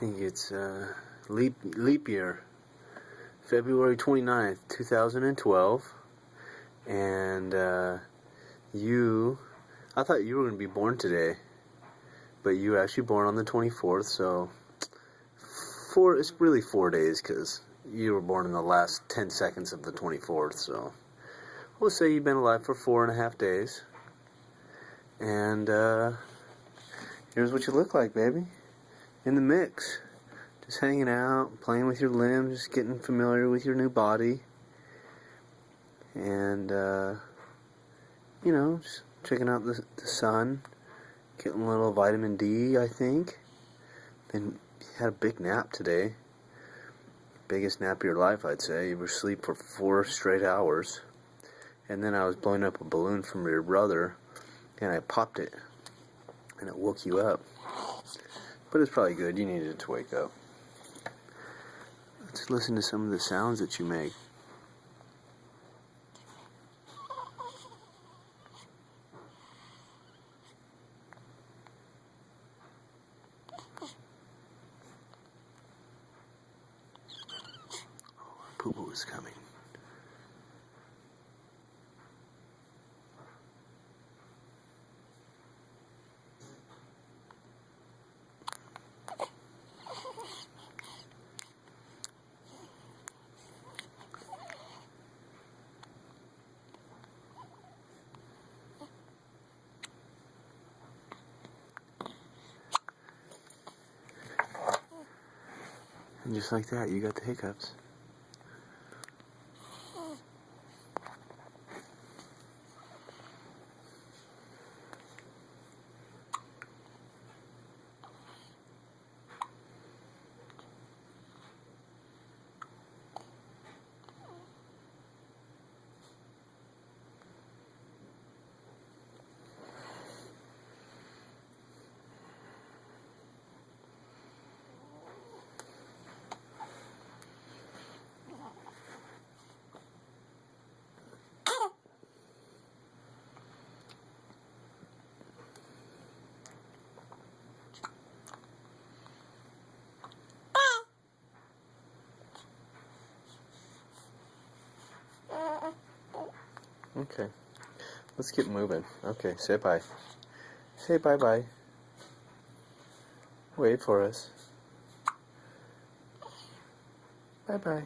think it's leap year, February 29th, 2012, and I thought you were going to be born today, but you were actually born on the 24th, so it's really 4 days, because you were born in the last 10 seconds of the 24th, so we'll say you've been alive for 4.5 days, and here's what you look like, baby. In the mix, just hanging out, playing with your limbs, just getting familiar with your new body, and just checking out the sun, getting a little vitamin D, I think. Then had a big nap today, biggest nap of your life, I'd say. You were asleep for 4 straight hours, and then I was blowing up a balloon from your brother, and I popped it, and it woke you up. But it's probably good. You needed to wake up. Let's listen to some of the sounds that you make. Oh, poo-poo is coming. And just like that, you got the hiccups. Okay, let's get moving. Okay, say bye. Say bye-bye. Wait for us. Bye-bye.